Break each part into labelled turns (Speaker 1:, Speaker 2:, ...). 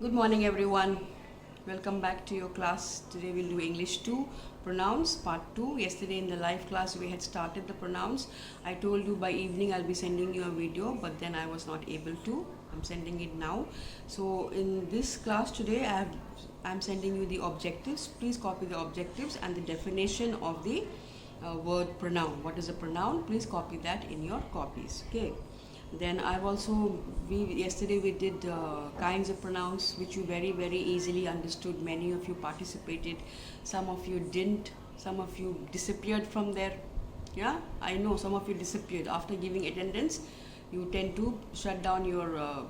Speaker 1: Good morning everyone. Welcome back to your class. Today we'll do English 2 pronouns part 2. Yesterday in the live class we had started the pronouns. I told you by evening I'll be sending you a video, but then I was not able to. I'm sending it now. So in this class today I'm sending you the objectives. Please copy the objectives and the definition of the word pronoun. What is a pronoun? Please copy that in your copies. Okay. Then I've also, yesterday we did kinds of pronouns which you very easily understood. Many of you participated, some of you didn't, some of you disappeared from there. Yeah, I know some of you disappeared. After giving attendance, you tend to shut down your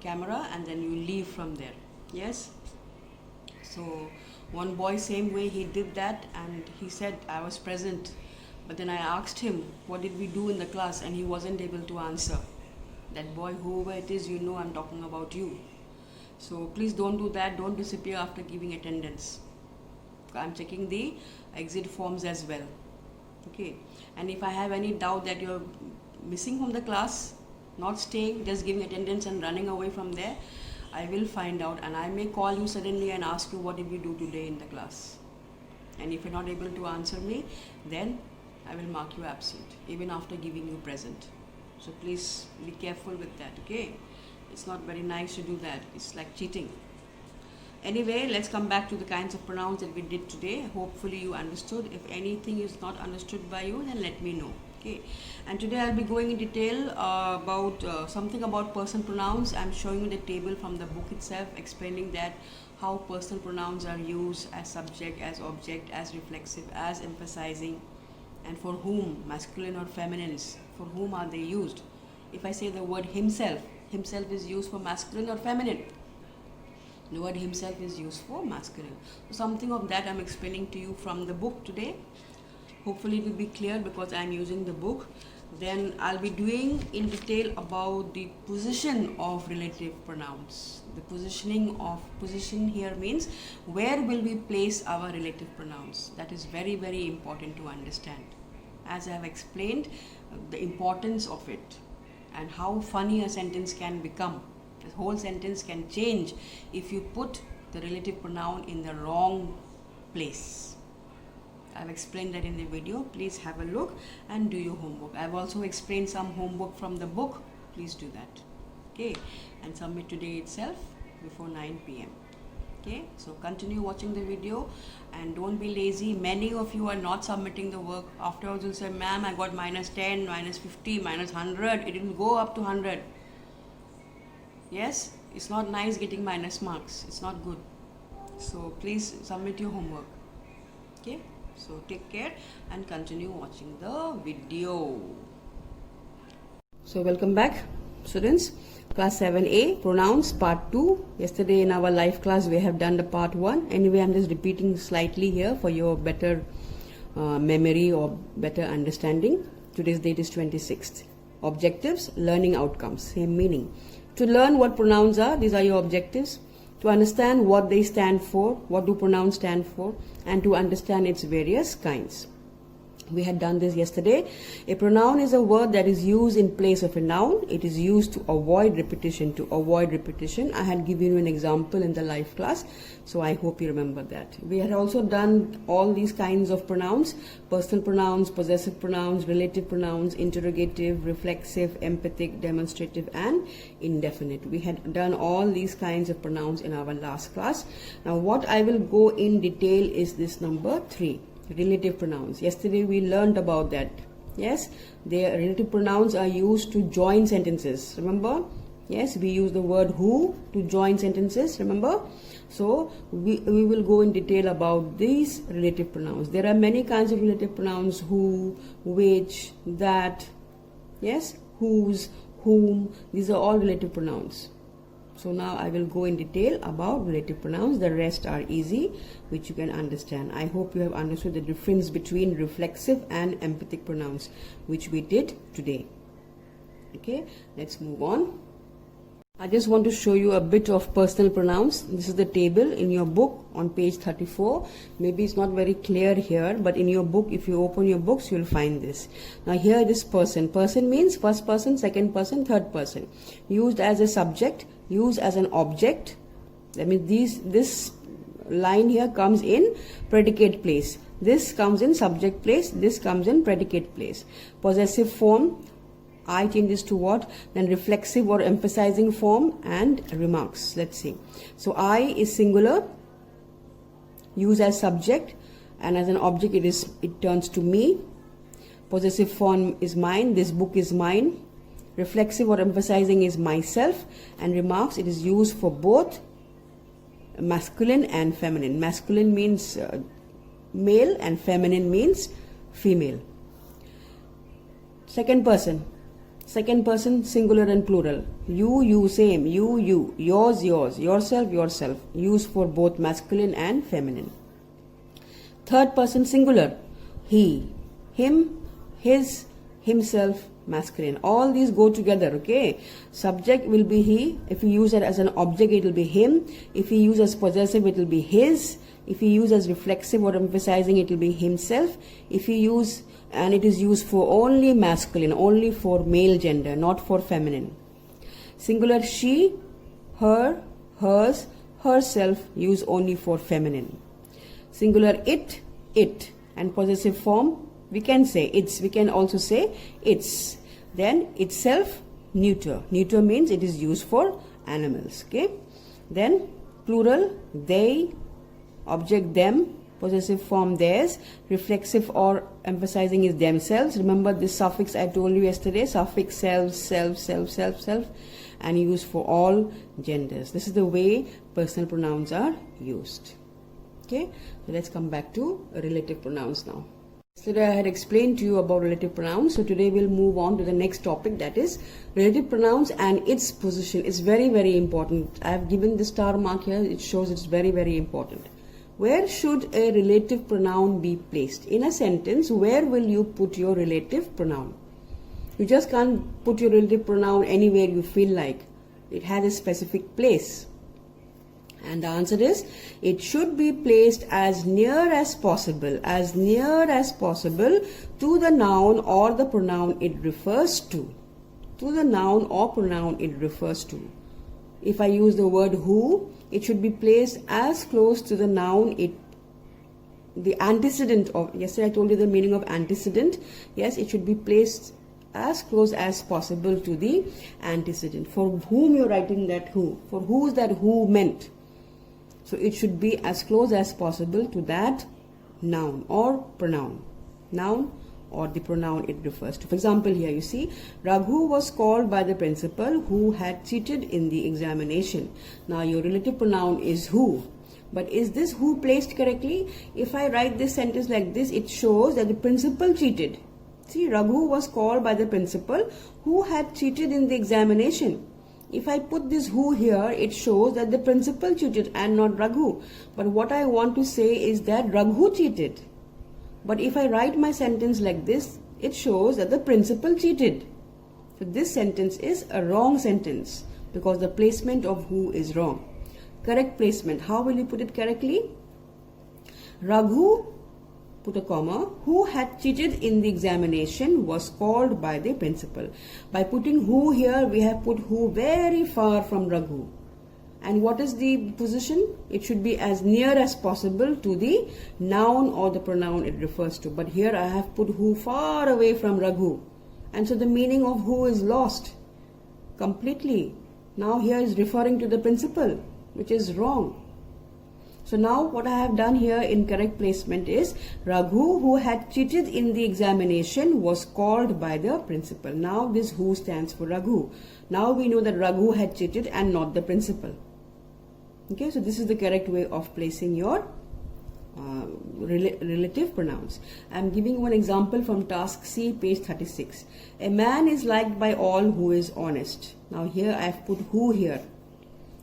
Speaker 1: camera and then you leave from there. Yes. So one boy, same way, he did that and he said I was present. But then I asked him, what did we do in the class? And he wasn't able to answer. That boy, whoever it is, you know I'm talking about you. So please don't do that. Don't disappear after giving attendance. I'm checking the exit forms as well. Okay. And if I have any doubt that you're missing from the class, not staying, just giving attendance and running away from there, I will find out. And I may call you suddenly and ask you, what did we do today in the class? And if you're not able to answer me, then I will mark you absent even after giving you present. So please be careful with that, okay? It's not very nice to do that. It's like cheating. Anyway, let's come back to the kinds of pronouns that we did today. Hopefully you understood. If anything is not understood by you, then let me know, okay? And today I'll be going in detail about something about personal pronouns. I'm showing you the table from the book itself, explaining that how personal pronouns are used as subject, as object, as reflexive, as emphasizing, and for whom, masculine or feminine, for whom are they used. If I say the word himself, himself is used for masculine or feminine. The word himself is used for masculine. So something of that I'm explaining to you from the book today. Hopefully it will be clear because I'm using the book. Then I'll be doing in detail about the position of relative pronouns. The position here means where will we place our relative pronouns. That is very important to understand. As I have explained, the importance of it and how funny a sentence can become. The whole sentence can change if you put the relative pronoun in the wrong place. I've explained that in the video. Please have a look and do your homework. I've also explained some homework from the book. Please do that. Okay, and submit today itself before 9 p.m. Okay, so continue watching the video and don't be lazy. Many of you are not submitting the work. Afterwards you'll say, ma'am, I got -10, -50, -100. It didn't go up to 100. Yes, it's not nice getting minus marks. It's not good. So please submit your homework. Okay. So take care and continue watching the video. So welcome back, students. Class 7A, pronouns part 2. Yesterday in our live class we have done the part 1. Anyway, I'm just repeating slightly here for your better memory or better understanding. Today's date is 26th. Objectives, learning outcomes, same meaning. To learn what pronouns are, these are your objectives. To understand what they stand for, what do pronouns stand for, and to understand its various kinds. We had done this yesterday. A pronoun is a word that is used in place of a noun. It is used to avoid repetition. I had given you an example in the live class, so I hope you remember that. We had also done all these kinds of pronouns: personal pronouns, possessive pronouns, relative pronouns, interrogative, reflexive, emphatic, demonstrative, and indefinite. We had done all these kinds of pronouns in our last class. Now what I will go in detail is this number 3. Relative pronouns. Yesterday we learned about that. Yes, their relative pronouns are used to join sentences. Remember? Yes, we use the word who to join sentences. Remember? So we will go in detail about these relative pronouns. There are many kinds of relative pronouns: who, which, that. Yes, whose, whom. These are all relative pronouns. So now I will go in detail about relative pronouns. The rest are easy, which you can understand. I hope you have understood the difference between reflexive and emphatic pronouns, which we did today. Okay, let's move on. I just want to show you a bit of personal pronouns. This is the table in your book on page 34. Maybe it's not very clear here, but in your book, if you open your books, you'll find this. Now here this person. Person means first person, second person, third person. Used as a subject, used as an object, That means this line here comes in predicate place. This comes in subject place. This comes in predicate place. Possessive form, I changes to what? Then reflexive or emphasizing form and remarks. Let's see. So I is singular, used as subject, and as an object it turns to me. Possessive form is mine. This book is mine. Reflexive or emphasizing is myself, and remarks, it is used for both masculine and feminine. Masculine means male and feminine means female. Second person singular and plural. You, same. You, yours, yourself, yourself. Used for both masculine and feminine. Third person singular. He, him, his, himself, masculine. All these go together, okay? Subject will be he. If you use it as an object, it will be him. If you use as possessive, it will be his. If you use as reflexive or emphasizing, it will be himself. If you use, and it is used for only masculine, only for male gender, not for feminine. Singular she, her, hers, herself, use only for feminine. Singular it, and possessive form, we can say its, we can also say its. Then itself, neuter. Neuter means it is used for animals, okay? Then plural, they, object them, possessive form theirs, reflexive or emphasizing is themselves. Remember this suffix I told you yesterday, suffix self, and used for all genders. This is the way personal pronouns are used. Okay, so let's come back to relative pronouns now. Yesterday I had explained to you about relative pronouns, so today we'll move on to the next topic, that is relative pronouns and its position. It's very, very important. I have given the star mark here, it shows it's very, very important. Where should a relative pronoun be placed? In a sentence, where will you put your relative pronoun? You just can't put your relative pronoun anywhere you feel like. It has a specific place. And the answer is, it should be placed as near as possible to the noun or the pronoun it refers to. To the noun or pronoun it refers to. If I use the word who, it should be placed as close to the noun the antecedent of, yesterday I told you the meaning of antecedent. Yes, it should be placed as close as possible to the antecedent. For whom you're writing that who? For who is that who meant? So it should be as close as possible to that noun or pronoun. Noun or the pronoun it refers to. For example, here you see, Raghu was called by the principal who had cheated in the examination. Now your relative pronoun is who. But is this who placed correctly? If I write this sentence like this, it shows that the principal cheated. See, Raghu was called by the principal who had cheated in the examination. If I put this who here, it shows that the principal cheated and not Raghu. But what I want to say is that Raghu cheated. But if I write my sentence like this, it shows that the principal cheated. So this sentence is a wrong sentence because the placement of who is wrong. Correct placement. How will you put it correctly? Raghu, put a comma, who had cheated in the examination was called by the principal. By putting who here, we have put who very far from Raghu. And what is the position? It should be as near as possible to the noun or the pronoun it refers to. But here I have put who far away from Raghu. And so the meaning of who is lost completely. Now here is referring to the principal, which is wrong. So now what I have done here in correct placement is Raghu, who had cheated in the examination, was called by the principal. Now this who stands for Raghu. Now we know that Raghu had cheated and not the principal. Okay, so this is the correct way of placing your relative pronouns. I am giving one example from task C, page 36. A man is liked by all who is honest. Now here I have put who here.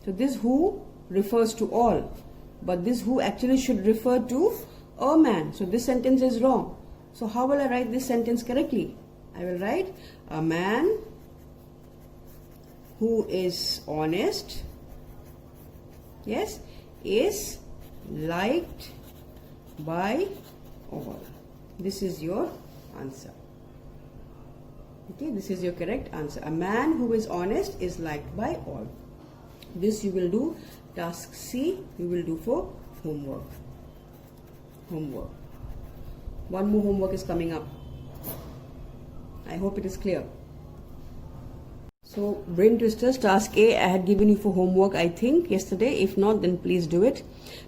Speaker 1: So this who refers to all. But this who actually should refer to a man. So this sentence is wrong. So how will I write this sentence correctly? I will write a man who is honest, yes, is liked by all. This is your answer. Okay, this is your correct answer. A man who is honest is liked by all. This you will do Task C we will do for homework. One more homework is coming up. I hope it is clear. So brain twisters, task A I had given you for homework, I think, yesterday. If not, then please do it.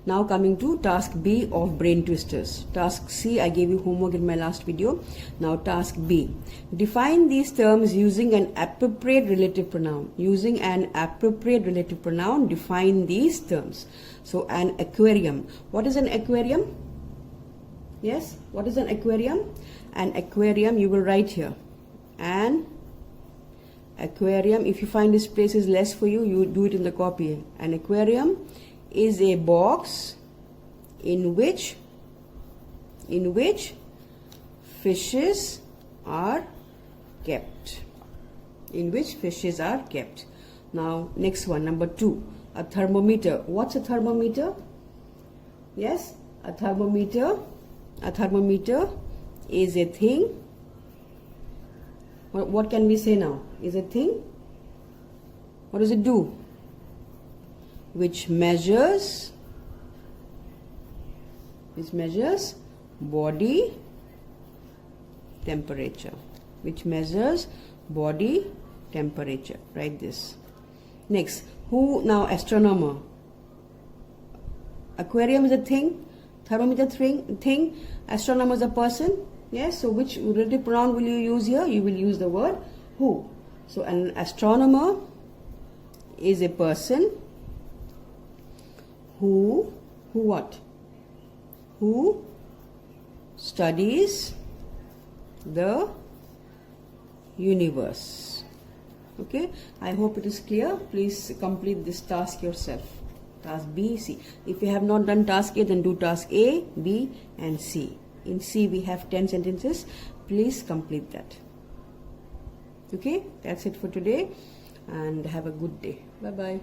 Speaker 1: Now coming to task B of brain twisters. Task C I gave you homework in my last video. Now task B. Define these terms using an appropriate relative pronoun. Using an appropriate relative pronoun, define these terms. So an aquarium. What is an aquarium? Yes, what is an aquarium? An aquarium, you will write here. An aquarium, if you find this place is less for you, you do it in the copy. An aquarium is a box in which fishes are kept. In which fishes are kept. Now next one, number 2, a thermometer. What's a thermometer? Yes, a thermometer is a thing. What can we say now? Is a thing. What does it do? Which measures body temperature. Which measures body temperature. Write this. Next, who now? Astronomer. Aquarium is a thing. Thermometer thing. Astronomer is a person. Yes, so which relative pronoun will you use here? You will use the word who. So an astronomer is a person who what? Who studies the universe. Okay, I hope it is clear. Please complete this task yourself. Task B, C. If you have not done task A, then do task A, B and C. In C we have 10 sentences. Please complete that. Okay, that's it for today and have a good day. Bye bye.